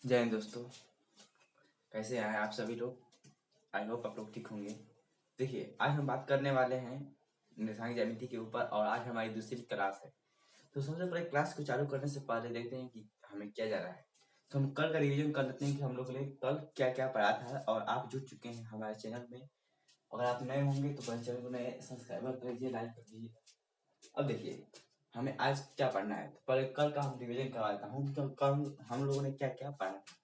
जय हिंद दोस्तों, कैसे हैं आप सभी लोग। आई होप आप लोग ठीक होंगे। देखिए, आज हम बात करने वाले हैं निर्धारित ज्यामिति के ऊपर और आज हमारी दूसरी क्लास है। तो सबसे पहले क्लास को चालू करने से पहले देखते हैं कि हमें क्या जा रहा है। तो हम कल का रिवीजन कर लेते हैं कि हम लोग ने कल क्या क्या पढ़ा था और आप जुड़ चुके हैं हमारे चैनल में। अगर आप नए होंगे तो पहले चैनल को नए सब्सक्राइबर कर लीजिए, लाइक कर दीजिए। अब देखिए, हमें आज क्या पढ़ना है। तो पहले कल का हम रिवीजन करवा देता हूँ कि कल हम लोगों ने क्या क्या पढ़ा था।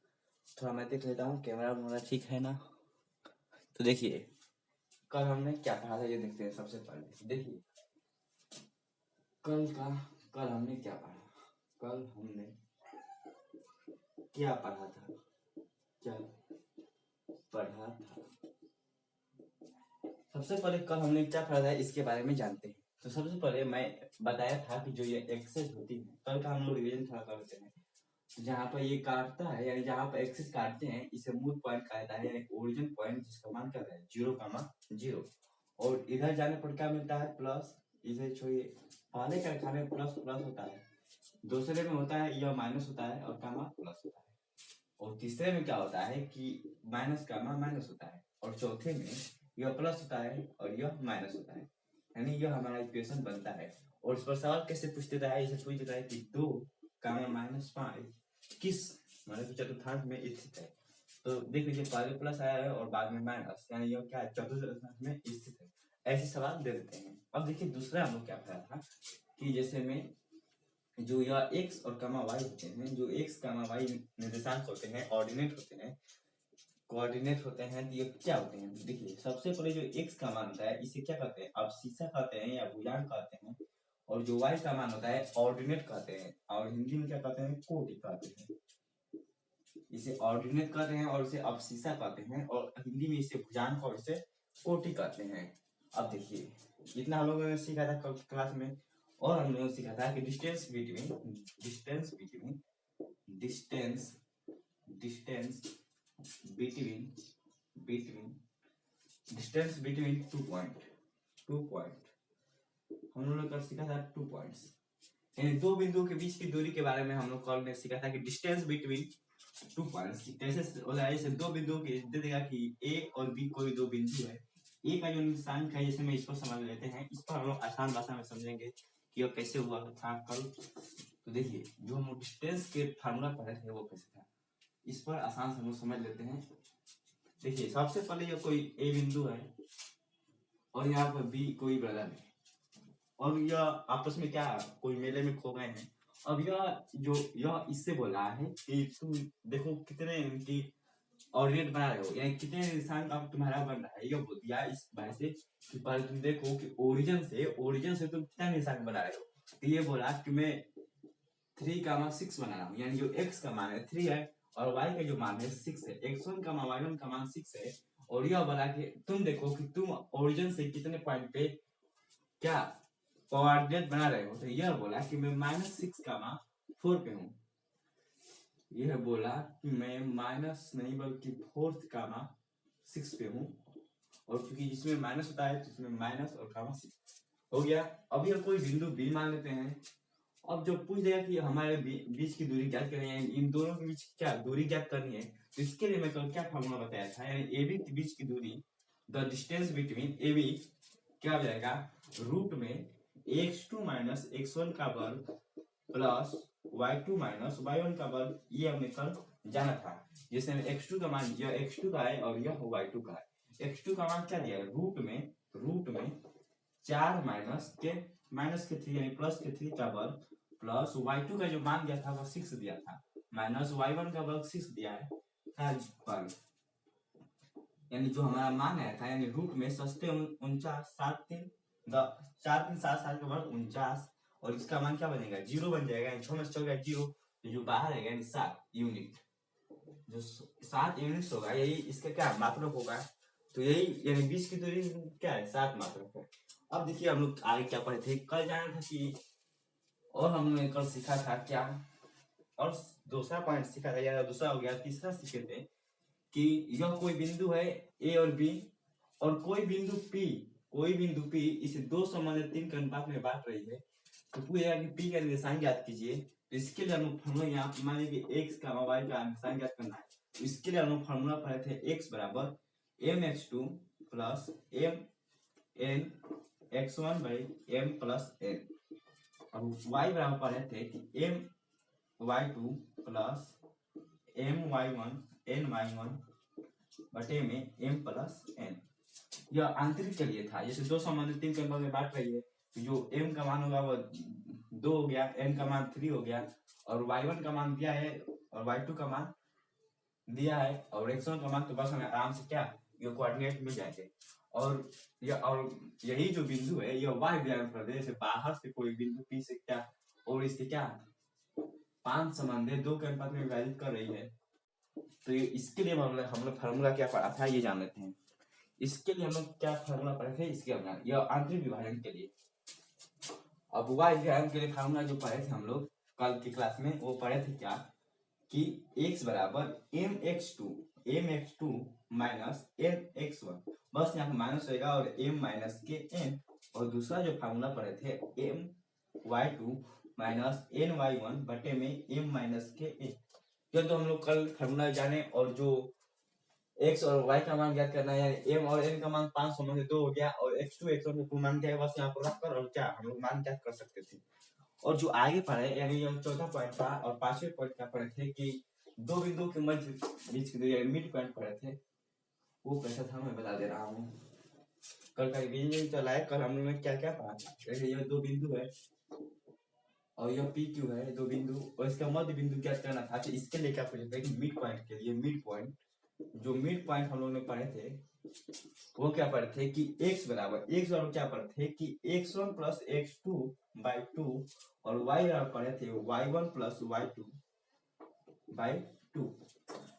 थोड़ा मैं देख लेता हूँ कैमरा वगैरह ठीक है ना। तो देखिए, कल हमने क्या पढ़ा था ये देखते हैं। सबसे पहले देखिए, कल का कल हमने क्या पढ़ा। कल हमने क्या पढ़ा था क्या पढ़ा था सबसे पहले कल हमने क्या पढ़ा था इसके बारे में जानते हैं। तो सबसे पहले मैं बताया था कि जो ये एक्सेस होती है, कल का हम लोग रिवीजन थोड़ा करते हैं। जहाँ पर ये काटता है यानी जहाँ पर एक्सेस काटते हैं इसे मूल पॉइंट कहता है, यानी ओरिजिन पॉइंट जिसका मान क्या है 0,0। और इधर जाने पर क्या मिलता है प्लस। इसे छोड़िए, पहले का खाने में प्लस प्लस होता है, दूसरे में होता है यह माइनस होता है और कामा प्लस होता है, और तीसरे में क्या होता है कि माइनस कामा माइनस होता है, और चौथे में यह प्लस होता है और यह माइनस होता है। यानी यह हमारा इक्वेशन बनता है। और इस पर सवाल कैसे पूछ देता है, इसे पूछ देता है कि 2 कामा -5 किस मतलब चतुर्थांश में स्थित है। तो देख लीजिए, पहले प्लस आया है और बाद में माइनस, यानी यह क्या है चतुर्थांश में स्थित है। ऐसे सवाल दे देते हैं। अब देखिए, दूसरा हम लोग क्या पढ़ा था कि जैसे में जो यह x और कामा y होते हैं, जो x कामा y निर्देशांक होते हैं, ऑर्डिनेट होते हैं, कोऑर्डिनेट होते हैं, तो ये क्या होते हैं। देखिए, सबसे पहले जो x का मान होता है इसे क्या कहते हैं, अवशिषा कहते हैं या भुजांक कहते हैं। और जो y का मान होता है ऑर्डिनेट कहते हैं, और हिंदी में क्या कहते हैं कोटि कहते हैं। इसे ऑर्डिनेट कहते हैं और इसे अवशिषा कहते हैं, और हिंदी में इसे भुजांक और इसे कोटि कहते हैं। अब देखिए, इतना हम लोगों ने सीखा था क्लास में। और हम लोगों ने सीखा था कि distance between distance between distance distance between between distance between two point हम लोगों ने कल सीखा था 2 पॉइंट्स, यानी दो बिंदुओं के बीच की दूरी के बारे में हम लोग कल ने सीखा था कि डिस्टेंस बिटवीन 2 पॉइंट्स कैसे होता है। जैसे दो बिंदुओं के दे देगा कि ए और बी कोई दो बिंदु है। ए का जो निर्देशांक है, जैसे में इसको समझ लेते हैं, इस पर हम लोग आसान भाषा में समझेंगे कि यह कैसे हुआ था कल। तो देखिए, जो हम डिस्टेंस के फार्मूला पढ़े थे वो कैसे था, इस पर आसान से हम लोग समझ लेते हैं। देखिए, सबसे पहले ये कोई ए बिंदु है और यहाँ पर बी कोई ब्रदर है, और यह आपस में क्या कोई मेले में खो गए हैं। अब यह इससे बोला है कि तुम देखो कितने इनकी ऑर्डिनेट बना रहे हो, यानी कितने निशान अब तुम्हारा बन रहा है। यह बोल दिया इस बात से कि पहले तुम देखो कि ओरिजिन से तुम कितना निशान बना रहे हो। तो ये बोला कि मैं 3,6 बना रहा हूँ, यानी जो x का मान है 3 है और y का जो मान है 6 है। x1 का मान y1 का मान 6 है, और यह बोला कि तुम देखो कि तुम ओरिजिन से कितने पॉइंट पे क्या कोऑर्डिनेट बना रहे हो। तो यह बोला कि मैं -6 का मान 4 पे हूँ। यह बोला कि मैं माइनस नहीं बल्कि 4th का मान 6 पे हूँ, और क्योंकि इसमें माइनस होता है तो इसमें माइनस और कामा 6 हो गया। अब यह कोई बिंदु बी मान लेते हैं। अब जो पूछ देगा कि हमारे बीच की दूरी ज्ञात करनी है, इन दोनों के बीच क्या दूरी ज्ञात करनी है, तो इसके लिए मैं कल क्या फार्मूला बताया था, यानी ए बी के बीच की दूरी, the distance between A B क्या हो जाएगा, रूट में x2 माइनस x1 का वर्ग प्लस y2 माइनस y1 का वर्ग, ये हमने कल जाना था। जैसे x2 का मान यह x2 का है और यह y2 का है। x2 का मान क्या दिया है, रूट में 4 माइनस के 3 यानी प्लस के 3 का वर्ग प्लस y2 का जो मान दिया था वह 6 दिया था, माइनस y1 का वर्ग 6 दिया है वर्ग, यानी जो हमारा मान आया था, यानी रूट में सस्ते 49 4 3 7 7 का वर्ग 49, और इसका मान क्या बनेगा 0 बन जाएगा, यानी 6 में से चल गया 0, तो जो बाहर है यानी 7 यूनिट, जो 7 यूनिट्स होगा यही इसका क्या मात्रक होगा। तो यही यानी बीच की दूरी क्या है 7 मात्रक है। अब देखिए, हम लोग आगे क्या पढ़े थे, कल जाना था कि, और हमने कल सीखा था क्या, और दूसरा पॉइंट सीखा था, या दूसरा हो गया, तीसरा सीखे थे कि यह कोई बिंदु है ए और बी, और कोई बिंदु पी इसे दो संबंधित 3 के अनुपात में बांट रही है। तो पूछेगा कि पी का निर्देशांक ज्ञात कीजिए। तो इसके लिए हम लोग फॉर्मूला यहाँ पे माने कि x का y का निशान ज्ञात करना है, तो इसके लिए हम लोग फॉर्मूला पढ़े थे x बराबर mx2 plus m n x1 by m plus n, और y बराबर पढ़े थे कि m y2 plus m y1 n y1 बटे में m प्लस n। यह आंतरिक के लिए था, जैसे दो संबंधित तीन के में बांट रही है, तो जो m का मान होगा वो 2 हो गया, n का मान 3 हो गया, और y1 का मान दिया है और y2 का मान दिया है और x1 का मान, तो बस हमें आराम से क्या ये कोऑर्डिनेट मिल जाएंगे। और यही जो बिंदु है यह y ज्ञात प्रदेश से बाहर से कोई बिंदु P से क्या और इसके क्या 5 संबंध 2 के अनुपात में विभाजित कर रही है, तो इसके लिए हम लोग फार्मूला क्या पढ़ा था ये जान लेते हैं। इसके लिए हम लोग क्या फार्मूला पढ़े थे, इसके अपना यह आंतरिक विभाजन के लिए। अब y विभाजन के लिए फार्मूला जो पढ़े थे हम लोग कल की क्लास में, वो पढ़े थे क्या कि x बराबर mx2 माइनस nx1, बस यहाँ पे माइनस होगा और m माइनस के n, और दूसरा जो फार्मूला पढ़े थे my2 माइनस ny1 बटे में m माइनस के n। जब तो हम लोग कल फार्मूला जाने और जो x और y का मान ज्ञात करना है, यानी m और n का मान 500 में से 2 हो गया और x2 x1 को मान दिया, बस यहाँ पर रखकर और क्या हम लोग मान ज्ञात कर सकते थे। और जो आगे पढ़े यानी चौथा पॉइंट था और पांचवें पॉइंट क्या पढ़े थे कि दो बिंदु के मध्य बीच की दूरी मिड पॉइंट पढ़े थे, वो कैसा था मैं बता दे रहा हूँ। कल का रिवीजन चला है, कल हम लोग ने क्या क्या पढ़ा था। जैसे यह दो बिंदु है और यह पी क्यू है, दो बिंदु, और इसका मध्य बिंदु क्या करना था, तो इसके लिए क्या पूछा था कि मिड पॉइंट के लिए मिड पॉइंट, जो मिड पॉइंट हम लोग ने पढ़े थे वो क्या पढ़े थे कि x बराबर क्या पढ़े थे कि x1 प्लस x2 बाई 2, और y बराबर पढ़े थे y1 plus y2 by 2।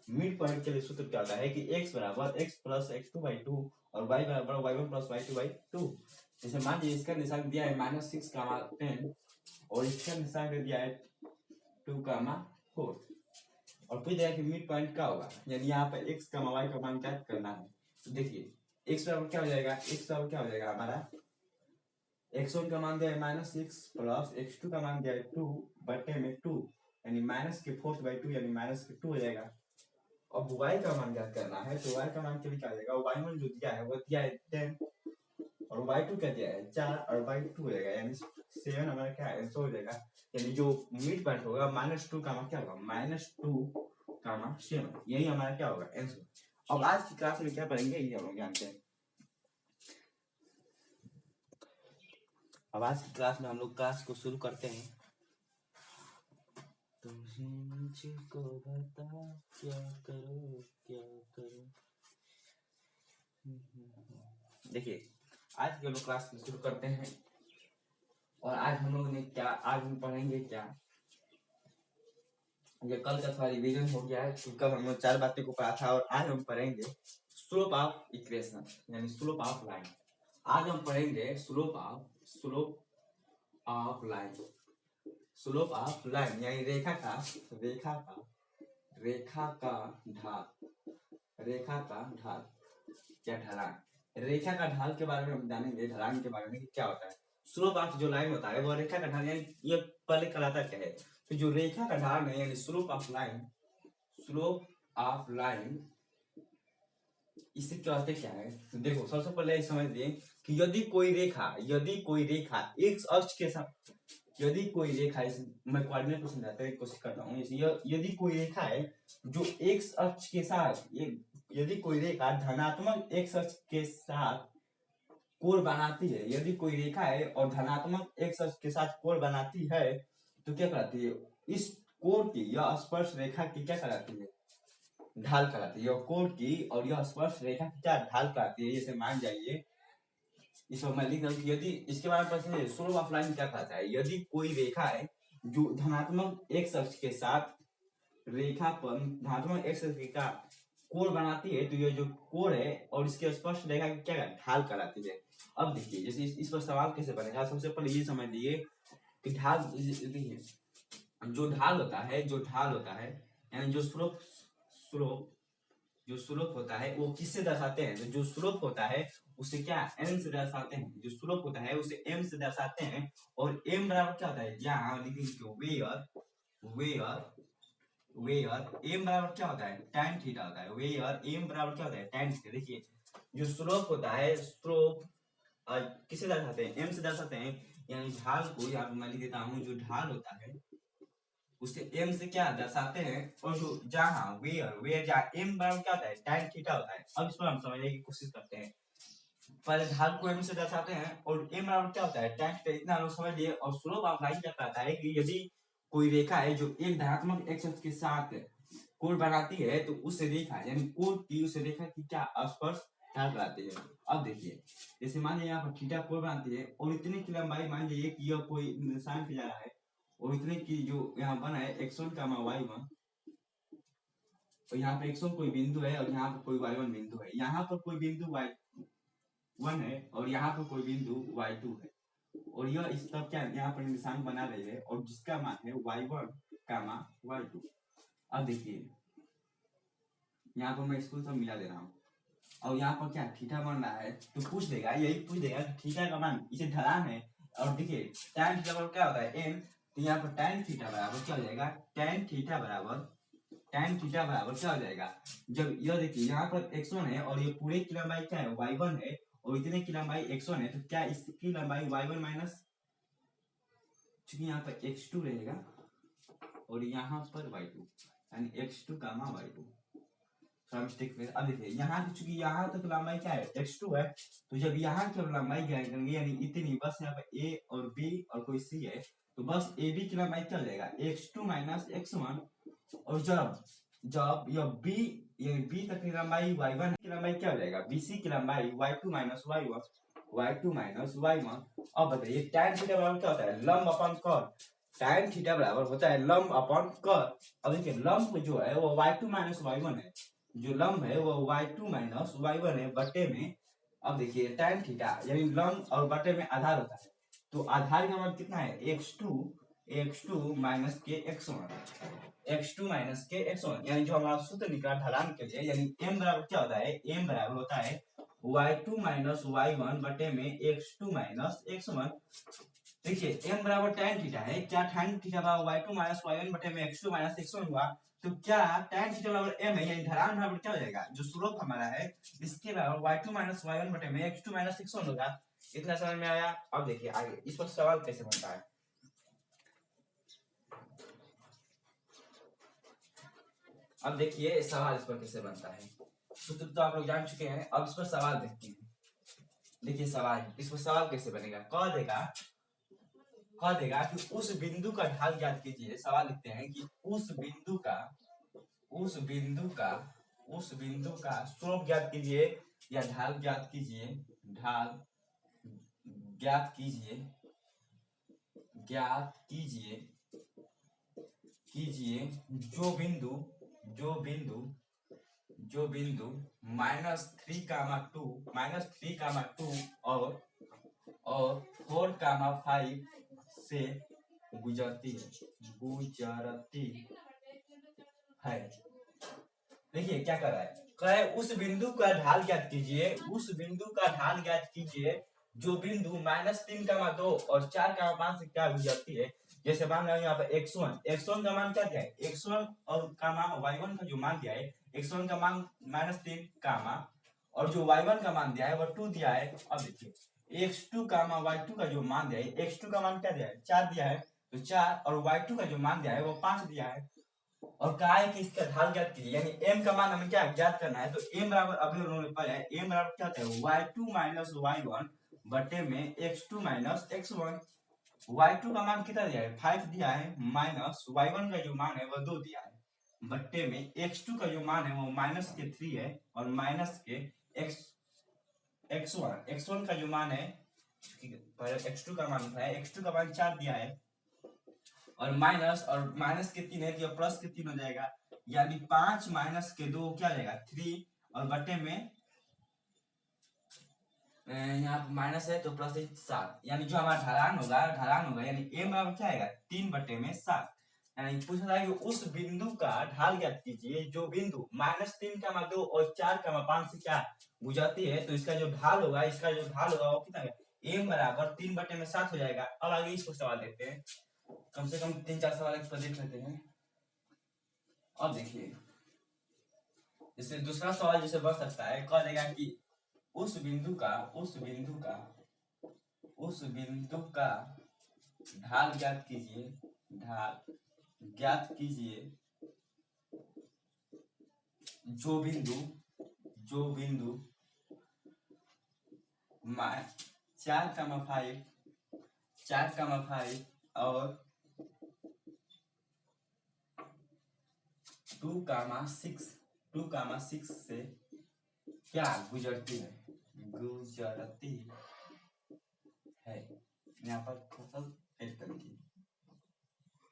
Mid point के लिए सूत्र क्या होता है कि x बराबर x प्लस x2 बाई 2 और y बराबर y1 प्लस y2 बाई 2। जैसे मान लीजिए इसका निशान दिया है -6 कामा 10 और इसका निशान दे दिया है 2 कामा 4, और फिर देखिए मिड पॉइंट क्या होगा, यानी यहाँ पे x का y का मान ज्ञात करना है। तो देखिए x बराबर क्या हो जाएगा, x बराबर क्या हो जाएगा हमारा x1 का मान दिया है -6 प्लस x2 का मान दिया है 2 बटे में 2, यानी -4/2 यानी -2 हो जाएगा। अब y का मान ज्ञात करना है, तो y का मान के लिए क्या हो जाएगा, y1 जो दिया है वो दिया है 10 और y2 क्या दिया है 4 और y2 हो जाएगा, यानी 7 हमारा क्या आंसर हो जाएगा। यानी जो मिड पॉइंट होगा -2 का क्या होगा -2, 7, यही हमारा क्या होगा आंसर। अब आज की क्लास में क्या पढ़ेंगे ये हम लोग जानते हैं। अब आज की क्लास में हम लोग क्लास को शुरू करते हैं। तुझे मुझको बता क्या करो क्या करो। देखिए आज के लोग क्लास को शुरू करते हैं, और आज हम लोग ने क्या आज हम पढ़ेंगे क्या, ये कल का थोड़ा रिवीजन हो गया है, कल हम लोग 4 बातें को पढ़ा था, और आज हम पढ़ेंगे स्लोप ऑफ इक्वेशन यानी स्लोप ऑफ लाइन। आज हम पढ़ेंगे स्लोप ऑफ लाइन यानी रेखा का ढाल या ढलान। रेखा का ढाल के बारे में हम जानेंगे, ढलान के बारे में क्या होता है। स्लोप ऑफ जो लाइन होता है वो रेखा का ढाल, यानी ये पहले कहलाता क्या है, तो जो रेखा का ढाल है यानी स्लोप ऑफ लाइन इससे क्या होता है क्या है। तो देखो सबसे पहले समझिए कि यदि कोई रेखा x अक्ष के साथ, यदि कोई रेखा, मैं कोऑर्डिनेट को समझाने की कोशिश करता हूँ। यदि कोई रेखा है जो x अक्ष के साथ, यदि कोई रेखा धनात्मक x अक्ष के साथ कोण बनाती है, यदि कोई रेखा है और धनात्मक x अक्ष के साथ कोण बनाती है, तो क्या कहलाती है, इस कोण की यह स्पर्श रेखा की क्या कहलाती है, ढाल कहलाती है। यह कोण की और यह स्पर्श रेखा की क्या ढाल कहलाती है। जैसे मान जाइए इसमें मैं लिख रहा हूँ कि यदि इसके बारे में प्रश्न स्लोप ऑफ लाइन क्या कहता है, यदि कोई रेखा है जो धनात्मक x अक्ष के साथ रेखा पर धनात्मक x अक्ष का कोण बनाती है, तो ये जो कोण है और इसके स्पर्श रेखा की क्या ढाल कहलाती है। अब देखिए जैसे इस पर सवाल कैसे बनेगा, सबसे पहले ये समझ लीजिए कि ढाल, देखिए जो ढाल होता है यानी जो स्लोप होता है वो किससे दर्शाते हैं, तो जो स्लोप होता है उसे क्या m से दर्शाते हैं, जो स्लोप होता है उसे m से दर्शाते हैं। और m बराबर क्या होता है, यहाँ लिखेंगे वेयर वेयर एम बराबर क्या होता है, tan थीटा होता है। वेयर एम बराबर क्या होता है, tan थीटा। देखिए जो स्लोप होता है, स्लोप किसे दर्शाते हैं, एम से दर्शाते हैं। यानी ढाल को यहाँ पे मैं लिख देता हूँ, जो ढाल होता है उसे एम से क्या दर्शाते हैं। और जो जहाँ वेयर जहाँ एम बराबर क्या होता है, tan थीटा होता है। अब इसको हम समझने की कोशिश करते हैं। पहले ढाल को एम से दर्शाते हैं और एम बराबर क्या होता है, tan थीटा। इतना हम लोग समझ लिए। और स्लोप अप्लाई क्या कहता है कि यदि कोई रेखा है जो एक धनात्मक एक्स अक्ष के साथ कोण बनाती है, तो उस रेखा यानी कोण की उस रेखा की क्या स्पर्श ढाल बनाती है। अब देखिए जैसे मान लीजिए यहाँ पर थीटा कोण बनाती है और इतने की लंबाई मान लीजिए कि यह कोई निशान पे जा रहा है और इतने की जो यहाँ बना है x1 का y1, और यहाँ पे x1 कोई बिंदु है और यहाँ पर कोई y1 बिंदु है। यहाँ पर कोई बिंदु y1 है और यहाँ पर कोई बिंदु y2 है। और यह इस तब क्या यहाँ पर निशान बना रही है और जिसका मान है y1 y2। अब देखिए यहाँ पर मैं इसको सब मिला दे रहा हूँ और यहाँ पर क्या थीटा बन रहा है, तो पूछ देगा, यही पूछ देगा कि थीटा का मान, इसे ढलान है। और देखिए tan थीटा बराबर क्या होता है, m। तो यहाँ पर tan थीटा बराबर क्या हो जाएगा, tan थीटा बराबर क्या हो जाएगा, जब यह देखिए यहाँ पर x1 है और ये पूरे की लंबाई क्या है, y1 है और इतने की लंबाई x1 है, तो क्या इसकी लंबाई y1 माइनस, चूंकि यहाँ पर x2 रहेगा और यहाँ पर y2, यानी x2 कामा y2। अब देखिए यहाँ की चूंकि यहाँ तक लंबाई क्या है, x2 है, तो जब यहाँ की लंबाई ज्ञात करेंगे यानी इतनी, बस यहाँ पर a और b और कोई c है, तो बस ab की लंबाई क्या हो जाएगा, x2 माइनस x1। और जब यह b यानी b तक की लंबाई y1 की लंबाई क्या हो जाएगा, bc की लंबाई y2 माइनस y1। अब बताइए tan थीटा बराबर क्या होता है, लंब अपॉन कॉट। tan थीटा बराबर होता है लंब अपॉन कॉट। अब देखिए लंब जो है वो y2 माइनस y1 है, जो लंब है वो y2 माइनस y1 है बटे में। अब देखिए tan थीटा यानी लंब और बटे में आधार होता है, तो आधार का मान कितना है, x2 माइनस के x1, यानी जो हमारा सूत्र निकला ढलान के लिए, यानी m बराबर क्या होता है, m बराबर होता है y2 माइनस y1 बटे में x2 माइनस x1। देखिए m बराबर tan थीटा है, क्या tan थीटा बराबर y2 माइनस y1 बटे में x2 माइनस x1 हुआ, तो क्या tan थीटा बराबर m है, यानी ढलान बराबर क्या हो जाएगा, जो स्लोप हमारा है इसके बराबर y2 माइनस y1 बटे में x2 माइनस x1 होगा। इतना समझ में आया। अब देखिए आगे इस पर सवाल कैसे बनता है। अब देखिए सवाल इस पर कैसे बनता है, सूत्र तो आप लोग जान चुके हैं। अब इस पर सवाल देखते हैं। देखिए सवाल, इस पर सवाल कैसे बनेगा, कह देगा कि उस बिंदु का ढाल ज्ञात कीजिए। सवाल लिखते हैं कि उस बिंदु का स्लोप ज्ञात कीजिए या ढाल ज्ञात कीजिए जो बिंदु -3, 2 और 4, 5 से गुजरती है। देखिए क्या कर रहा है, कह रहा है उस बिंदु का ढाल ज्ञात कीजिए जो बिंदु -3, 2 और 4, 5 से क्या गुजरती है। जैसे मान लो यहाँ पर x1 का मान क्या है, x1 और y1 का जो मान दिया है, x1 का मान -3, और जो y1 का मान दिया है वो 2 दिया है। अब देखिए x2 y2 का जो मान दिया है, x2 का मान क्या दिया है, 4 दिया है, तो 4 और y2 का जो मान दिया है वो 5 दिया है। और कहा है कि इसका ढाल ज्ञात कीजिए, यानी m का मान हमें क्या ज्ञात करना है। तो m बराबर अभी उन्होंने पढ़ा है, m बराबर क्या होता है, y2 माइनस y1 बटे में x2 माइनस x1। y2 का मान कितना दिया है, 5 दिया है, माइनस y1 का जो मान है वो 2 दिया है, बट्टे में x2 का जो मान है वो -3 है और माइनस के x1 का जो मान है, x2 का मान है, x2 का मान 4 दिया है और माइनस के 3 है तो प्लस के 3 हो जाएगा, यानी 5 माइनस के 2 क्या जाएगा 3, और बटे में यहाँ पर माइनस है तो प्लस 7, यानी जो हमारा ढलान होगा यानी m बराबर क्या आएगा 3/7। यानी पूछ रहा है कि उस बिंदु का ढाल ज्ञात कीजिए जो बिंदु -3, 2 और 4, 5 से क्या गुजरती है। तो इसका जो ढाल होगा वो कितना है, m बराबर 3/7 हो जाएगा। अब आगे इसको सवाल देखते हैं। कम से कम 3-4 सवाल एक पर देख लेते हैं। अब देखिए जैसे दूसरा सवाल जैसे बन सकता है, कह देगा कि उस बिंदु का ढाल ज्ञात कीजिए, ढाल ज्ञात कीजिए जो बिंदु 4,5 और 2,6 से क्या गुजरती है, यहाँ पर फसल ऐड करेंगे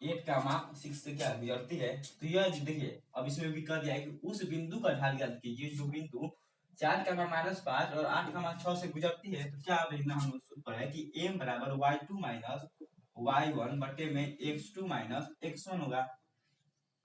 8,6 से क्या गुजरती है। तो यह देखिए अब इसमें भी कह दिया है कि उस बिंदु का ढाल ज्ञात कीजिए जो बिंदु 4,-5 और 8,6 से गुजरती है। तो क्या देखना हम सूत्र है कि m बराबर y2 माइनस y1 बटे में x2 माइनस x1 होगा।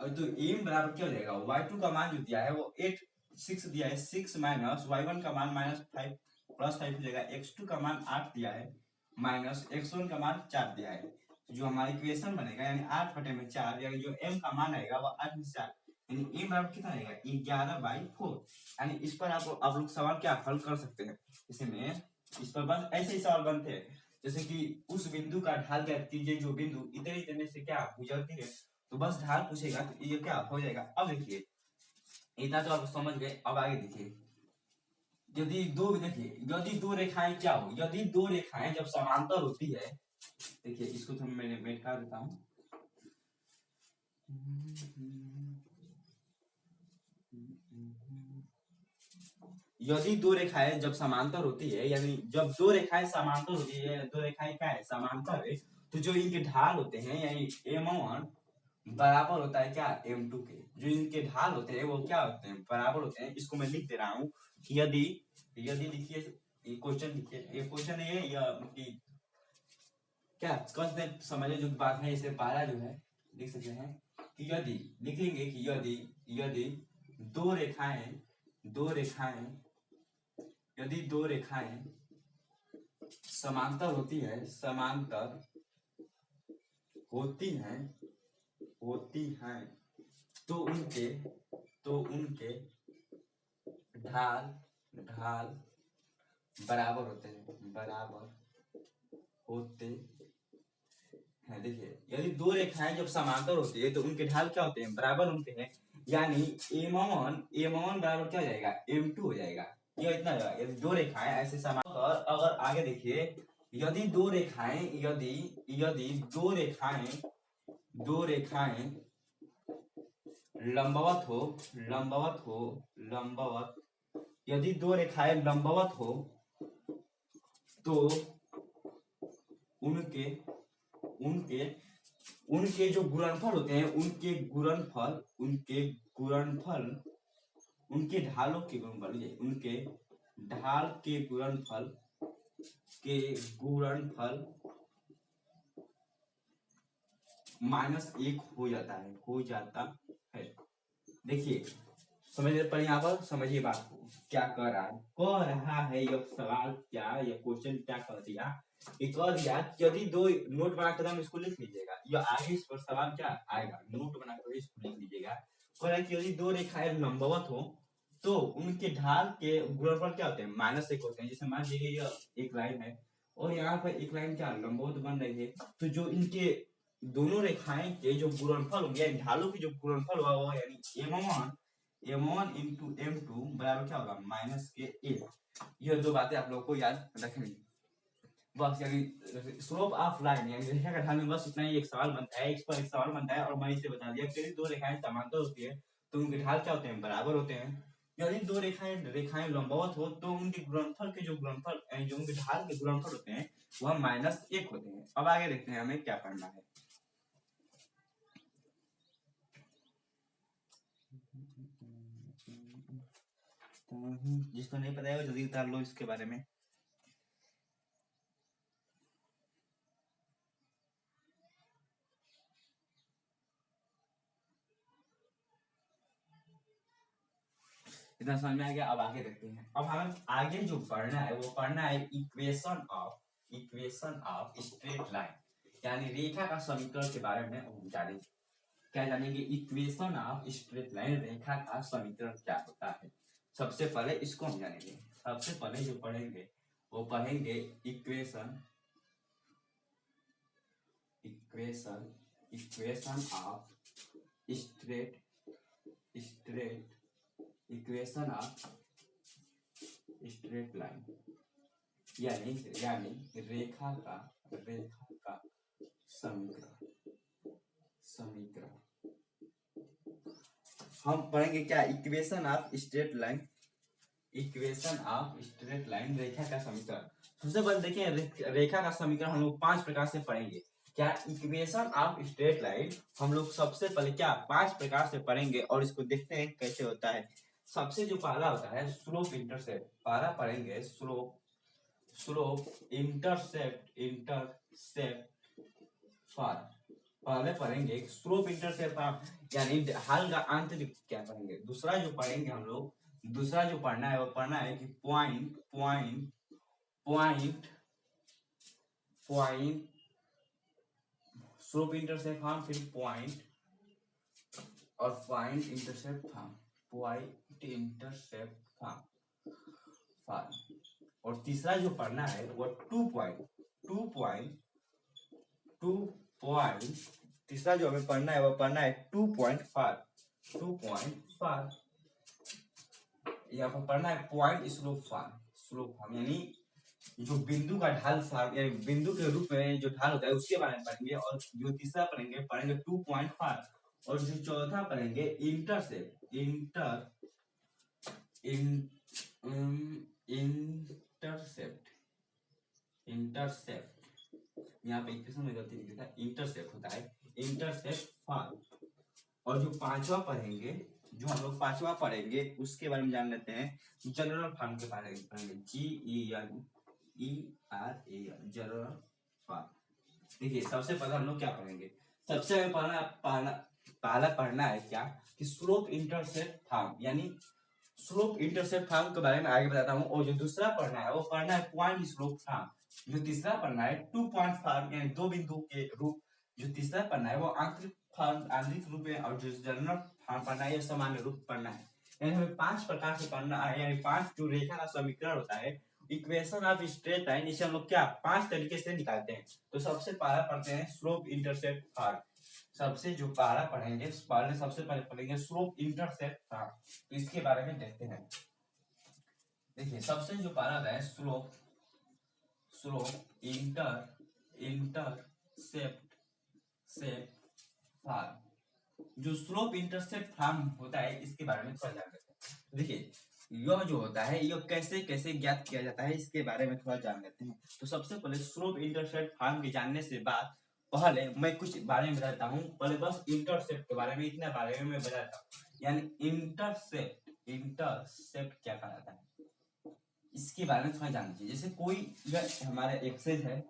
और तो m बराबर क्या हो जाएगा, y2 का मान जो दिया है वो 8,6 दिया है, 6 माइनस y1 का मान -5 प्लस 5 हो जाएगा, x2 का मान 8 दिया है माइनस x1 का मान 4 दिया है। जो हमारा इक्वेशन बनेगा यानी 8/4 यानी जो m का मान आएगा वो 8/4 यानी m बराबर कितना आएगा 11/4। यानी इस पर आप लोग सवाल क्या हल कर सकते हैं। इसमें इस पर बस ऐसे ही सवाल बनते हैं जैसे कि उस बिंदु का ढाल ज्ञात कीजिए जो बिंदु इतने से क्या गुजरती है। तो बस ढाल पूछेगा तो ये क्या हो जाएगा। अब देखिए इतना तो आप समझ गए। अब आगे देखिए यदि दो रेखाएं क्या हो, यदि दो रेखाएं जब समांतर होती है, देखिए इसको तो मैं मिटा देता हूं। यदि दो रेखाएं जब समांतर होती है, यानी जब दो रेखाएं समांतर होती है, दो रेखाएं क्या है समांतर है, तो जो इनके ढाल होते हैं यानी m1 बराबर होता है क्या m2 के। जो इनके ढाल होते हैं वो क्या होते हैं बराबर होते हैं। इसको मैं लिख दे रहा हूं कि यदि लिखिए ये क्वेश्चन लिखिए, ये क्वेश्चन है या क्या कंसेप्ट समझे जो बात है। इसे पारा जो है लिख सकते हैं कि यदि लिखेंगे कि यदि दो रेखाएं यदि दो रेखाएं समांतर होती हैं तो उनके ढाल बराबर होते हैं। देखिए यदि दो रेखाएं जब समांतर होती है तो उनके ढाल क्या होते हैं बराबर होते हैं। यानी m1 बराबर क्या हो जाएगा m2 हो जाएगा। ये इतना होगा यदि दो रेखाएं ऐसे समांतर। अगर आगे देखिए यदि दो रेखाएं लंबवत यदि दो रेखाएं लंबवत हो तो उनके जो गुणनफल होते हैं उनके ढालों के गुणनफल -1 हो जाता है। देखिए समझ पर यहाँ पर समझिए बात को क्या कह रहा है यह सवाल क्या यह क्वेश्चन क्या कह दिया। कह दिया यदि दो नोट बनाकर इसको लिख लीजिएगा या आगे इस पर सवाल क्या आएगा नोट बनाकर इसको लिख लीजिएगा। कह रहा है कि यदि दो रेखाएं लंबवत हो तो उनके ढाल के गुणनफल क्या होते हैं -1 होते हैं। जैसे मान लीजिए यह एक लाइन है और यहाँ पर एक लाइन क्या लंबवत बन रही है, तो जो इनके दोनों रेखाएं के जो गुणनफल होंगे ढालों की जो गुणनफल होगा वो यानी m1 इंटू m2 बराबर क्या होगा -1। यह दो बातें आप लोगों को याद रखनी बस। यानी स्लोप ऑफ लाइन यानी रेखा का ढाल में बस इतना ही एक सवाल बनता है, इस पर एक सवाल बनता है और मैंने इसे बता दिया कि दो रेखाएं समांतर होती है तो उनके ढाल क्या होते हैं बराबर होते हैं। यदि दो रेखाएं लंबवत हो तो उनके गुणनफल के जो उनके ढाल के गुणनफल होते हैं वह -1 होते हैं। अब आगे देखते हैं हमें क्या करना है। जिसको नहीं पता है वो जल्दी उतार लो इसके बारे में। इतना समझ में आ गया। अब आगे देखते हैं। अब हमें आगे जो पढ़ना है वो पढ़ना है इक्वेशन ऑफ स्ट्रेट लाइन। यानी रेखा का समीकरण के बारे में हम जानेंगे। क्या जानेंगे? इक्वेशन ऑफ स्ट्रेट लाइन, रेखा का समीकरण क्या होता है। सबसे पहले इसको हम जानेंगे। सबसे पहले जो पढ़ेंगे वो पढ़ेंगे equation of straight equation of straight line, यानी रेखा का समीकरण हम पढ़ेंगे। क्या? इक्वेशन ऑफ स्ट्रेट लाइन, रेखा का समीकरण। सबसे पहले देखिए, रेखा का समीकरण हम लोग 5 प्रकार से पढ़ेंगे। क्या? इक्वेशन ऑफ स्ट्रेट लाइन हम लोग सबसे पहले क्या 5 प्रकार से पढ़ेंगे और इसको देखते हैं कैसे होता है। सबसे जो पहला होता है स्लोप इंटरसेप्ट। पहला पढ़ेंगे स्लोप इंटरसेप्ट फार। पहले पढ़ेंगे स्लोप इंटरसेप्ट यानी हल का आंतरिक क्या पढ़ेंगे। दूसरा जो पढ़ेंगे हम लोग, दूसरा जो पढ़ना है वो पढ़ना है कि पॉइंट स्लोप इंटरसेप्ट फॉर्म, फिर पॉइंट और पॉइंट इंटरसेप्ट फॉर्म। और तीसरा जो पढ़ना है वो टू पॉइंट। तीसरा जो हमें पढ़ना है वो पढ़ना है 2.5 यहाँ पर पढ़ना है पॉइंट स्लोप फॉर्म यानी जो बिंदु का ढाल फॉर्म, यानी बिंदु के रूप में जो ढाल होता है उसके बारे में पढ़ेंगे। और जो तीसरा पढ़ेंगे 2.5। और जो चौथा पढ़ेंगे इंटरसेप्ट यहाँ पे इक्वेशन में गलती लिखा था, इंटरसेप्ट होता है इंटरसेप्ट फॉर्म। और जो पांचवा पढ़ेंगे, जो हम लोग पांचवा पढ़ेंगे उसके बारे में जान लेते हैं जनरल फॉर्म के बारे में पढ़ेंगे। GENERAL general form. देखिए सबसे पहले हम लोग क्या पढ़ेंगे। सबसे पहला पढ़ना है क्या कि स्लोप इंटरसेप्ट फॉर्म, यानी स्लोप इंटरसेप्ट फॉर्म के बारे में आगे बताता हूँ। और जो दूसरा पढ़ना है वो पढ़ना है पॉइंट स्लोप फॉर्म। जो तीसरा पढ़ना है 2.5 यानी दो बिंदु के रूप। जो तीसरा पढ़ना है वो आंतरिक रूप में। और जो जनरल फॉर्म पढ़ना है सामान्य रूप पढ़ना है। यानी हमें 5 प्रकार से पढ़ना है, यानी 5 जो रेखा का समीकरण होता है, इक्वेशन ऑफ स्ट्रेट लाइन, इसे हम लोग क्या 5 तरीके से निकालते हैं। तो सबसे पहला पढ़ते हैं स्लोप इंटरसेप्ट फॉर्म। सबसे जो पहला पढ़ेंगे, सबसे पहले पढ़ेंगे स्लोप इंटरसेप्ट फॉर्म। तो इसके बारे में देखते हैं। देखिए सबसे जो पहला होता है स्लोप इंटरसेप्ट फॉर्म। जो स्लोप इंटरसेप्ट फॉर्म होता है इसके बारे में थोड़ा जान लेते हैं। देखिए यह जो होता है यह कैसे कैसे ज्ञात किया जाता है इसके बारे में थोड़ा जान लेते हैं। तो सबसे पहले स्लोप इंटरसेप्ट फॉर्म के जानने से बाद पहले मैं कुछ बारे में बताता हूँ। पहले बस इंटरसेप्ट के बारे में इतना बारे में मैं बताता हूँ। यानी इंटरसेप्ट क्या कहलाता है इसके बारे में थोड़ा जान लीजिए। जैसे कोई यह हमारा एक्सेस है,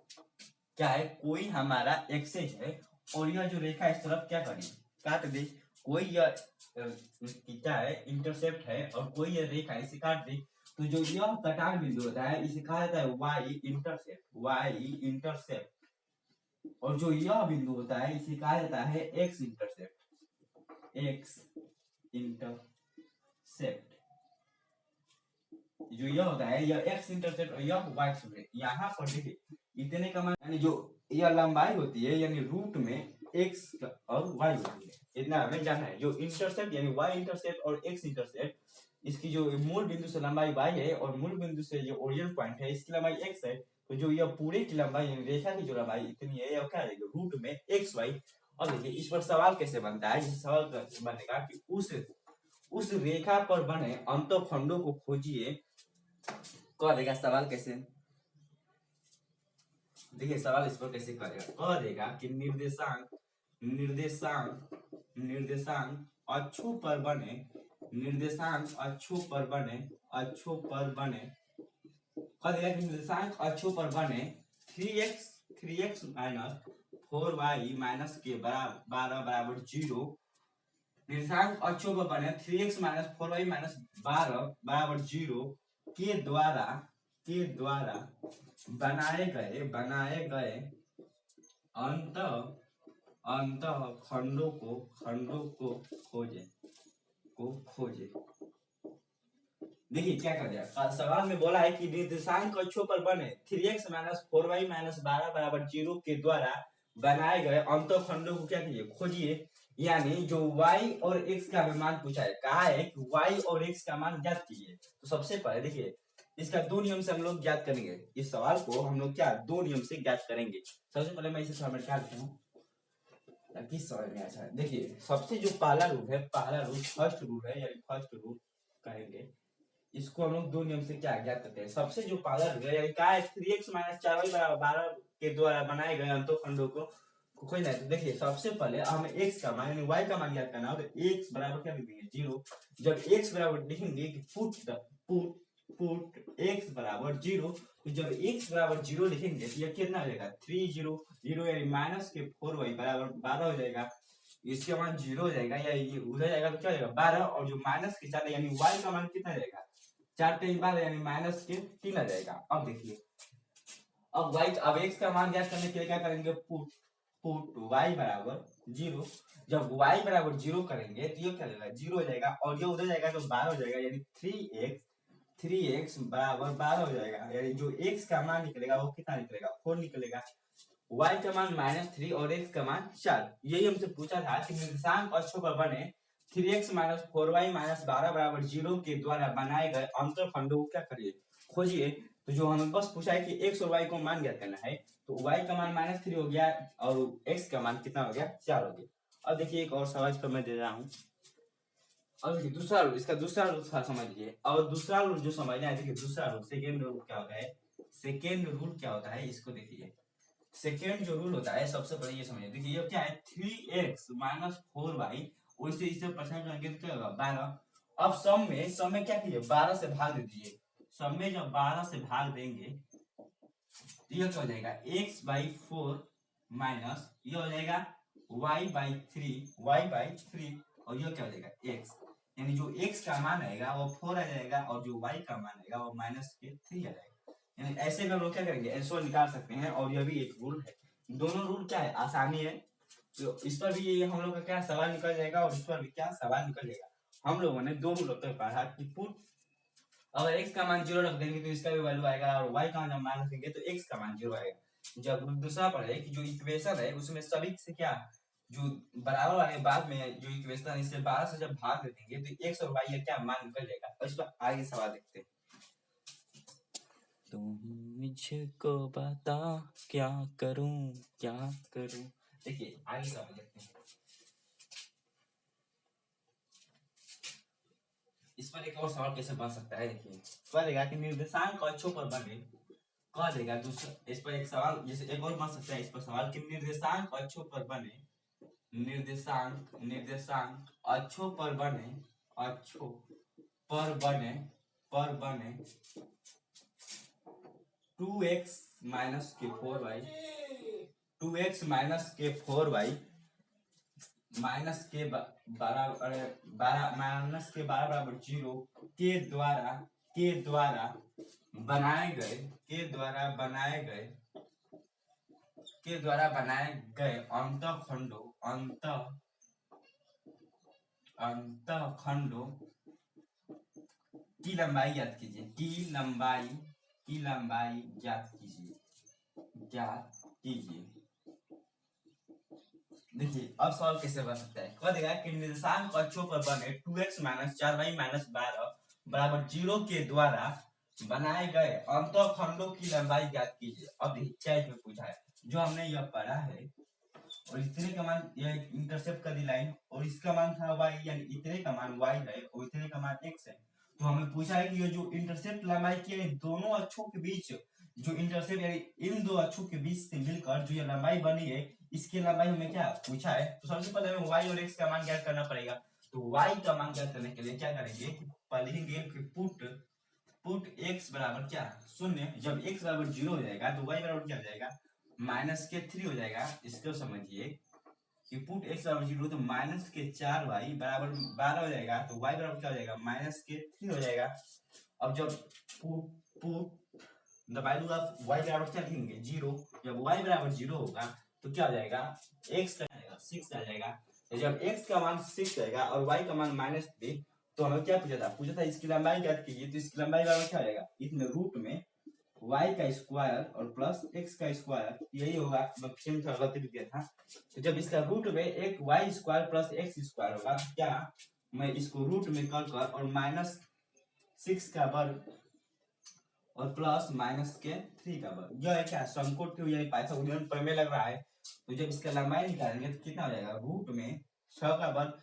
क्या है, कोई हमारा एक्सेस है और यह जो रेखा इस तरफ क्या करेगी काट दे। कोई यह क्या है इंटरसेप्ट है और कोई यह रेखा इसे काट दे। तो जो यह कटान बिंदु होता है इसे कहा जाता है वाई इंटरसेप्ट। और जो यह बिंदु होता है इसे कहा जाता है एक्स इंटरसेप्ट। जो यह होता है यह एक्स इंटरसेप्ट और यह वाई इंटरसेप्ट। यहाँ पर देखिए इतने का मान, यानी जो यह लंबाई होती है यानी रूट में एक्स और वाई होती है, इतना हमें जानना है। जो इंटरसेप्ट यानी वाई इंटरसेप्ट और एक्स इंटरसेप्ट, इसकी जो मूल बिंदु से लंबाई वाई है और मूल बिंदु से जो ओरिजिन पॉइंट है इसकी लंबाई एक्स है। तो जो यह पूरे की लंबाई यानी रेखा की जो लंबाई इतनी है यह क्या है रूट में एक्स वाई। और देखिए इस पर सवाल कैसे बनता है। जैसे सवाल बनेगा कि उस रेखा पर बने अंतःखंडों को खोजिए। करेगा सवाल कैसे, देखिए सवाल इस पर कैसे करेगा। करेगा कि निर्देशांक अक्षों पर बने निर्देशांक अक्षों पर बने करेगा कि निर्देशांक अक्षों पर बने 3x माइनस 4y माइनस के बराबर 0। निर्देशांक अक्षों पर बने 3x माइनस 4y माइनस 12 बराबर 0 के द्वारा बनाए गए अंत अंत खंडों को खोजे खोजे। देखिए क्या कर दिया, सवाल में बोला है कि निर्देशांक कक्षों पर बने 3x माइनस 4y माइनस 12 बराबर 0 के द्वारा बनाए गए अंतःखंडों को क्या कीजिए, खोजिए। यानी जो y और x का मान पूछा है, कहा है कि y और x का मान ज्ञात कीजिए। तो सबसे पहले देखिए इसका दो नियम से हम लोग ज्ञात करेंगे। इस सवाल को हम लोग क्या दो नियम से ज्ञात करेंगे। सबसे पहले मैं इसे थोड़ा मिटा देता हूँ ताकि समझ में अच्छा है। देखिए सबसे जो पहला रूल है, पहला रूल फर्स्ट रूल है, यानी फर्स्ट रूल कहेंगे। इसको हम लोग दो नियम से क्या ज्ञात करते हैं। सबसे जो पहला रूल है, यानी क्या है 3x माइनस 4y बराबर 12 के द्वारा बनाए गए अंतःखंडों को खोजना है। तो देखिए सबसे पहले हमें x का मान यानी y का मान ज्ञात करना हो, तो x बराबर क्या लिखेंगे 0। जब x बराबर लिखेंगे कि पुट x बराबर 0, तो जब x बराबर 0 लिखेंगे तो यह कितना हो जाएगा 3 0 0 यानी माइनस के 4y बराबर 12 हो जाएगा। इसके मान 0 हो जाएगा या ये उधर जाएगा तो क्या हो जाएगा 12, और जो माइनस के 4 यानी y का मान कितना जाएगा 4 3 12 यानी माइनस के 3 आ जाएगा। अब देखिए अब x का मान ज्ञात करने के लिए क्या करेंगे, पुट y बराबर 0। जब y बराबर 0 करेंगे तो ये क्या हो जाएगा 0 हो जाएगा, और ये उधर जाएगा तो 12 हो जाएगा, यानी 3x बराबर 12 हो जाएगा। यानी जो x का मान निकलेगा वो कितना निकलेगा 4 निकलेगा। y का मान -3 और x का मान 4। यही हमसे पूछा था कि निर्देशांक अक्षों पर बने 3x माइनस 4y माइनस 12 बराबर 0 के द्वारा बनाए गए अंतःखंडों को क्या करिए, खोजिए। तो जो हमें बस पूछा है कि x और y को मान ज्ञात करना है, तो y का मान -3 हो गया और x का मान कितना हो गया 4 हो गया। अब देखिए एक और सवाल पर मैं दे रहा हूँ। अब देखिए दूसरा रूल, इसका दूसरा रूल समझ लीजिए। और दूसरा रूल जो समझना है, देखिए दूसरा रूल सेकेंड रूल क्या होता है, सेकेंड रूल क्या होता है इसको देखिए। सेकेंड जो रूल होता है सबसे पहले ये समझिए। देखिए ये क्या है 3x माइनस 4y, उससे इसे परसेंट करेंगे तो क्या होगा 12। अब सम में क्या कीजिए 12 से भाग दे दीजिए। सम में जब 12 से भाग देंगे तो ये क्या हो जाएगा x/4 माइनस ये हो जाएगा y/3 और ये क्या हो जाएगा x। यानी जो x का मान आएगा वो 4 आ जाएगा और जो y का मान आएगा वो -3 आ जाएगा। यानी ऐसे में हम लोग क्या करेंगे आंसर निकाल सकते हैं, और यह भी एक रूल है। दोनों रूल क्या है आसानी है। तो इस पर भी हम लोग का क्या सवाल निकल जाएगा और इस पर भी क्या सवाल निकल जाएगा। हम लोगों ने दो रूल तक पढ़ा कि पुट अगर x का मान 0 रख देंगे तो इसका भी वैल्यू आएगा, और y का मान रखेंगे तो x का मान 0 आएगा। जब दूसरा पढ़े कि जो इक्वेशन है उसमें सभी से क्या जो बराबर वाले बाद में जो इक्वेशन है इससे 12 से जब भाग दे देंगे तो x और y का क्या मान निकल जाएगा। और इस पर आगे सवाल देखते हैं। तुम मुझको बता क्या करूं क्या करूं। देखिए आगे सवाल देखते हैं। इस पर एक और सवाल कैसे बन सकता है, देखिए कह देगा कि निर्देशांक अक्षों पर बने, कह देगा दूसरा इस पर एक सवाल जैसे एक और बन सकता है इस पर सवाल कि निर्देशांक अक्षों पर बने, निर्देशांक अक्षों पर बने, अक्षों पर बने 2x माइनस के 4y 2x माइनस के 4y माइनस के बराबर 12 बराबर 0 के द्वारा बनाए गए अंतःखंडों की लंबाई ज्ञात कीजिए। की लंबाई ज्ञात कीजिए। देखिए अब सवाल कैसे बन सकता है, कह देगा कि निर्देशांक अक्षों पर बने 2x माइनस 4y माइनस 12 बराबर 0 के द्वारा बनाए गए अंतःखंडों की लंबाई ज्ञात कीजिए। अब देखिए क्या इसमें पूछा है, जो हमने यह पढ़ा है और इतने का मान यह इंटरसेप्ट कर दी लाइन, और इसका मान था y, यानी इतने का मान y है और इतने का मान x है। तो हमें पूछा है कि ये जो इंटरसेप्ट लंबाई के दोनों अक्षों के बीच जो इंटरसेप्ट यानी इन दो अक्षों के बीच से मिलकर जो ये लंबाई बनी है, इसकी लंबाई हमें क्या पूछा है। तो सबसे पहले हमें y और x का मान ज्ञात करना पड़ेगा। तो y का मान ज्ञात करने के लिए क्या करेंगे, पहले ही पुट x बराबर क्या 0। जब x बराबर 0 हो जाएगा तो y बराबर क्या हो जाएगा -3 हो जाएगा। इसको समझिए कि पुट x बराबर 0 तो -4y बराबर 12 हो जाएगा, तो y बराबर क्या हो जाएगा -3 हो जाएगा। अब जब put the value of y बराबर क्या लिखेंगे 0, जब y बराबर 0 होगा तो क्या हो जाएगा, x का आएगा 6 आ जाएगा। तो जब x का मान 6 आएगा और y का मान -3, तो हमें क्या पूछा था इसकी लंबाई ज्ञात कीजिए। तो इसकी लंबाई बराबर क्या हो जाएगा, इसमें रूट में y का स्क्वायर और प्लस x का स्क्वायर, यही होगा। मैं पिछले में थोड़ा गलती भी किया था। तो जब इसका रूट में एक y square plus x square होगा, तो क्या मैं इसको रूट में कर और -6 का वर्ग और प्लस -3 का वर्ग, यह है क्या समकोण त्रिभुज यानी पाइथागोरियन प्रमेय लग रहा है। तो जब इसका लंबाई निकालेंगे तो कितना हो जाएगा, रूट में 6 का वर्ग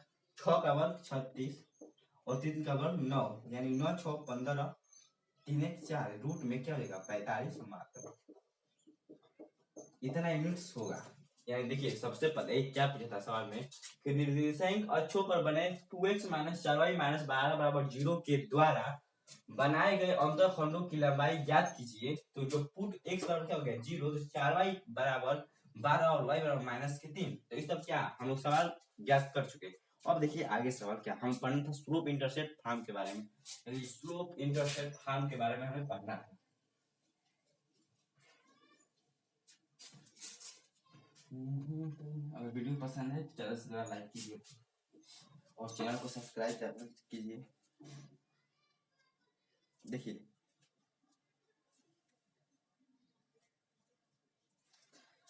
36 और 3 का वर्ग 9, यानी 9 6 15 3 1 4, रूट में क्या होगा 45 मात्र, इतना यूनिट्स होगा। यानी देखिए सबसे पहले क्या पूछा था सवाल में कि निर्देशांक अक्षों पर बने 2x - 4y - 12 बराबर 0 के द्वारा बनाए गए अंतःखंडों की लंबाई ज्ञात कीजिए। तो जो पुट x बराबर क्या हो गया 0, तो 4y बराबर 12 और y बराबर -3, तो इस सब क्या हम लोग सवाल ज्ञात कर चुके। अब देखिए आगे सवाल क्या हम पढ़ना था, स्लोप इंटरसेप्ट फॉर्म के बारे में। स्लोप इंटरसेप्ट फॉर्म के बारे में हमें पढ़ना है। अगर वीडियो पसंद है तो ज़्यादा से ज़्यादा लाइक कीजिए और चैनल को सब्सक्राइब कीजिए। देखिए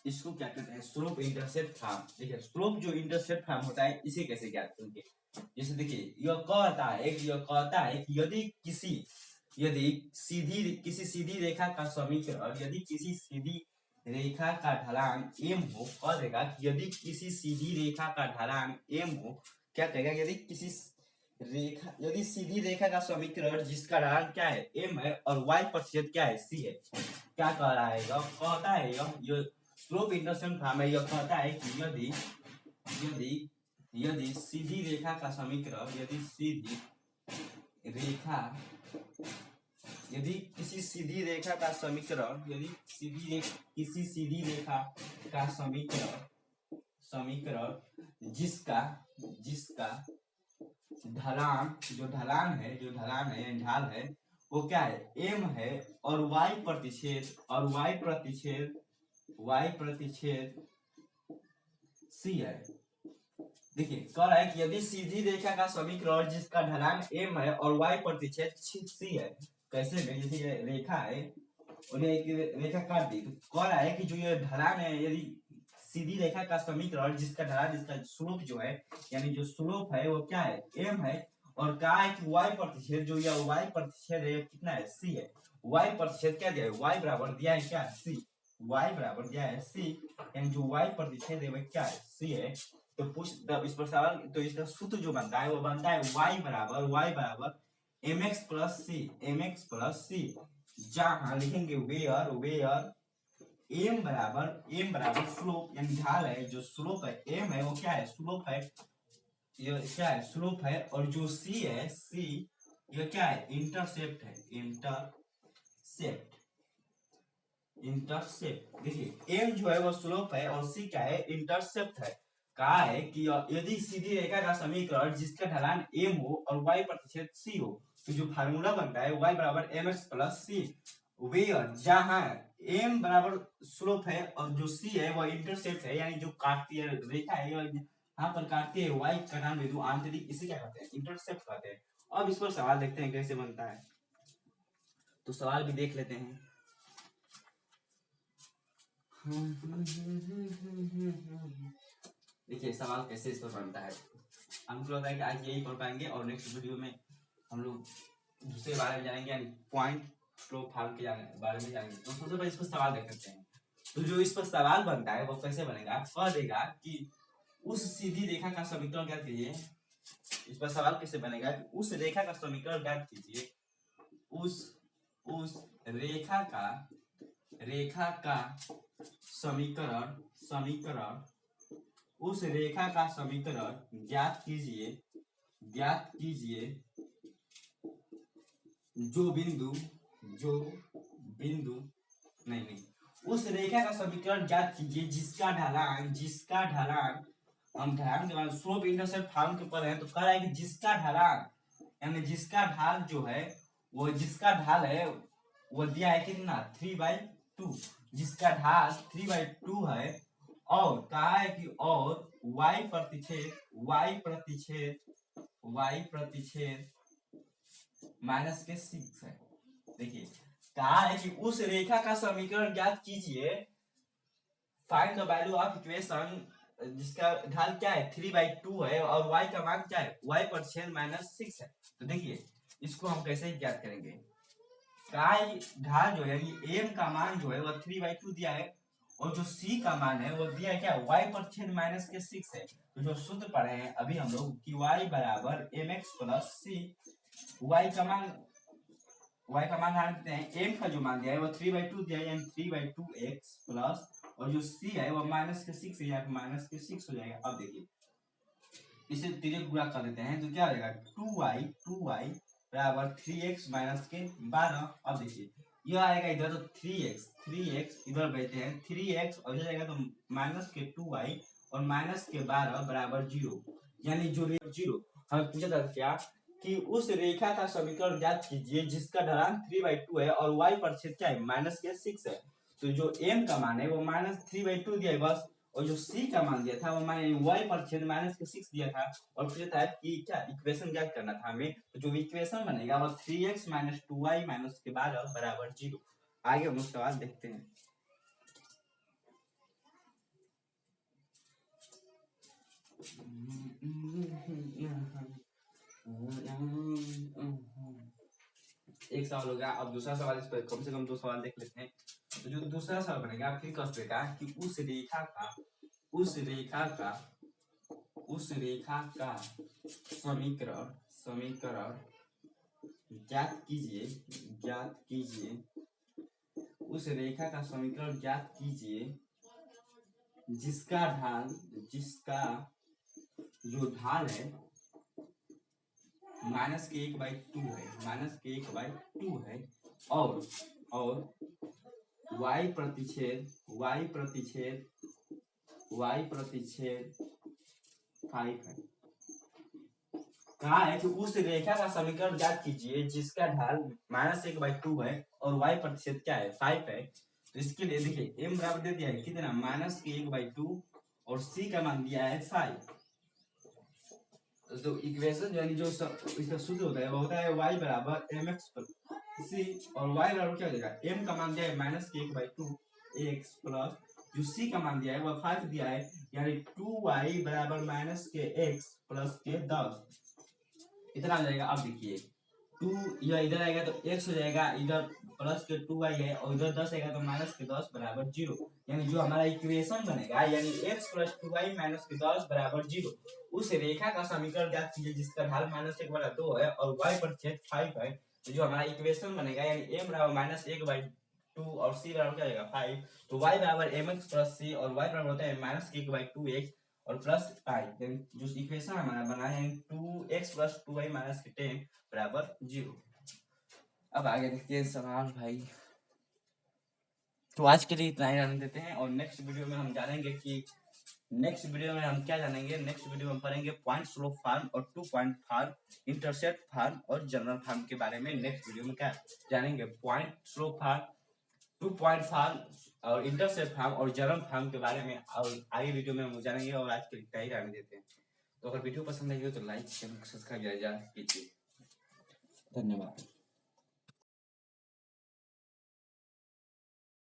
इसको क्या कहते हैं, स्लोप इंटरसेप्ट फॉर्म। देखिए स्लोप जो इंटरसेप्ट फॉर्म होता है इसे कैसे ज्ञात करेंगे। जैसे देखिए यह कहता है कि यदि किसी सीधी रेखा का समीकरण, यदि किसी सीधी रेखा का ढलान m हो, कह देगा कि यदि किसी सीधी रेखा का ढलान m हो, क्या कहेगा यदि सीधी रेखा का समीकरण जिसका ढलान क्या है m है और y प्रतिशत क्या है c है, क्या कह रहा है यह कहता है यह स्लोप इंटरसेप्ट फॉर्म है। यह कहता है कि यदि सीधी रेखा का समीकरण, यदि किसी सीधी रेखा का समीकरण, जिसका ढलान यानी ढाल है वो क्या है m है और y प्रतिच्छेद c है। देखिए कह रहा है कि यदि सीधी रेखा का समीकरण जिसका ढलान m है और y प्रतिच्छेद c है, कैसे में जैसे ये रेखा है उन्हें एक रेखा काट दी, तो कह रहा है कि जो ये ढलान है, यदि सीधी रेखा का समीकरण जिसका ढलान, जिसका स्लोप जो है, यानी जो स्लोप है वो क्या है m है और कहा है कि y प्रतिच्छेद जो यह y प्रतिच्छेद है कितना है c है। y प्रतिच्छेद क्या दिया है, y बराबर दिया है क्या c, y बराबर दिया है c, यानी जो y प्रतिच्छेद है वह क्या है c है। तो इस पर सवाल, तो इसका सूत्र जो बनता है वो बनता है y बराबर mx प्लस c, जहां लिखेंगे वेयर m बराबर स्लोप यानी ढाल है, जो स्लोप है m है वो क्या है स्लोप है, ये क्या है स्लोप है, और जो c है ये क्या है इंटरसेप्ट है, इंटरसेप्ट। देखिए m जो है वो स्लोप है और c क्या है इंटरसेप्ट है। कहा है कि यदि सीधी रेखा का समीकरण जिसका ढलान m हो और y प्रतिशत c हो, तो जो फार्मूला बनता है y बराबर mx प्लस c, वेयर जहां m बराबर स्लोप है और जो c है वह इंटरसेप्ट है, यानी जो काटती है रेखा है यहाँ पर काटती है y का नाम बिंदु आंतरिक, इसे क्या कहते हैं इंटरसेप्ट कहते हैं। अब इस पर सवाल देखते हैं कैसे बनता है, तो सवाल भी देख लेते हैं। देखिए सवाल कैसे इस पर बनता है, हमको लगता है कि आज यही पढ़ पाएंगे और नेक्स्ट वीडियो में हम लोग दूसरे बारे में जानेंगे, यानी पॉइंट स्लोप फॉर्म के बारे में जानेंगे। तो सबसे पहले इस पर सवाल देख लेते हैं। तो जो इस पर सवाल बनता है वो कैसे बनेगा, कह देगा कि उस सीधी रेखा का समीकरण ज्ञात कीजिए। इस पर सवाल कैसे बनेगा कि उस रेखा का समीकरण ज्ञात कीजिए, उस रेखा का समीकरण उस रेखा का समीकरण ज्ञात कीजिए जो बिंदु नहीं उस रेखा का समीकरण ज्ञात कीजिए जिसका ढलान हम ढलान के बाद स्लोप इंटरसेप्ट फॉर्म के ऊपर है, तो कह रहा है कि जिसका ढलान यानी जिसका ढाल जो है वो जिसका ढाल है वो दिया है कितना 3/2, जिसका ढाल 3/2 है और कहा है कि और y प्रतिच्छेद माइनस के 6 है। देखिए कहा है कि उस रेखा का समीकरण ज्ञात कीजिए, find the value of equation जिसका ढाल क्या है 3/2 है और y का मान क्या है y प्रतिच्छेद -6 है। तो देखिए इसको हम कैसे ज्ञात करेंगे। कहा है ढाल जो है m का मान जो है वह 3/2 दिया है और जो c का मान है वो दिया है क्या y प्रतिच्छेद -6 है। तो जो सूत्र पढ़े हैं अभी हम लोग कि y बराबर mx प्लस c, y का मान ढाल देते हैं। m का जो मान दिया है वो 3/2 दिया है यानी 3/2x प्लस और जो c है वो -6 है, यहाँ पे -6 हो जाएगा। अब देखिए इसे तीन गुणा कर देते हैं तो क्या हो जाएगा 2y बराबर 3x माइनस के 12। अब देखिए यह आएगा इधर तो 3x इधर बैठे हैं 3x और इधर जाएगा तो माइनस के 2y और माइनस के 12 बराबर 0, यानी जो 0 हमें पूछा था क्या कि उस रेखा का समीकरण ज्ञात कीजिए जिसका ढलान 3/2 है और y प्रतिच्छेद क्या है -6 है। तो जो m का मान है वो -3/2 दिया है बस, और जो c का मान दिया था वो y प्रतिच्छेद -6 दिया था और पूछा था कि क्या इक्वेशन ज्ञात करना था हमें। तो जो इक्वेशन बनेगा वो 3x - 2y - 12 बराबर 0। आगे हम लोग सवाल देखते हैं। एक सवाल हो गया, अब दूसरा सवाल, इस पर कम से कम 2 सवाल देख लेते हैं। तो जो दूसरा सवाल बनेगा फिर कष्ट का कि उस रेखा का समीकरण ज्ञात कीजिए उस रेखा का समीकरण ज्ञात कीजिए जिसका जो ढाल है -1/2 है और y प्रतिच्छेद 5 है। कहा है कि उस रेखा का समीकरण ज्ञात कीजिए जिसका ढाल -1/2 है और y प्रतिशत क्या है 5 है। तो इसके लिए देखिए m बराबर दे दिया है कितना -1/2 और c का मान दिया है 5। तो इक्वेशन यानी जो इसका सूत्र होता है वो होता है y बराबर mx c और y बराबर क्या हो जाएगा m का मान दिया है -1/2 x प्लस जो c का मान दिया है वो 5 दिया है यानी 2y बराबर -x प्लस के 10 इतना आ जाएगा। अब देखिए 2 यह इधर आएगा तो x हो जाएगा, इधर प्लस के 2y है और इधर 10 आएगा तो माइनस के 10 बराबर 0, यानी जो हमारा इक्वेशन बनेगा यानी x प्लस 2y माइनस के 10 बराबर 0। उस रेखा का समीकरण ज्ञात कीजिए जिसका ढाल -1/2 है और y प्रतिशत 5 है। तो जो हमारा इक्वेशन बनेगा यानी m बराबर -1/2 और c बराबर क्या आएगा 5, तो y बराबर mx प्लस c और y बराबर होता है -1/2x और प्लस 5, जो इक्वेशन हमारा बना है 2x प्लस 2y माइनस 10 बराबर 0। अब आगे देखते हैं सवाल भाई। तो आज के लिए इतना ही रहने देते हैं और नेक्स्ट वीडियो में हम जानेंगे कि नेक्स्ट वीडियो में हम पढ़ेंगे पॉइंट स्लोप फार्म और 2 पॉइंट फार्म, इंटरसेप्ट फार्म और जनरल फार्म के बारे में नेक्स्ट वीडियो में क्या जानेंगे, point slope form, 2 point form और इंटरसेप्ट फार्म और जनरल फार्म के बारे में और आगे वीडियो में हम जानेंगे। और आज के लिए इतना ही रहने देते हैं। तो अगर वीडियो पसंद आई हो तो लाइक सब्सक्राइब कीजिए। धन्यवाद।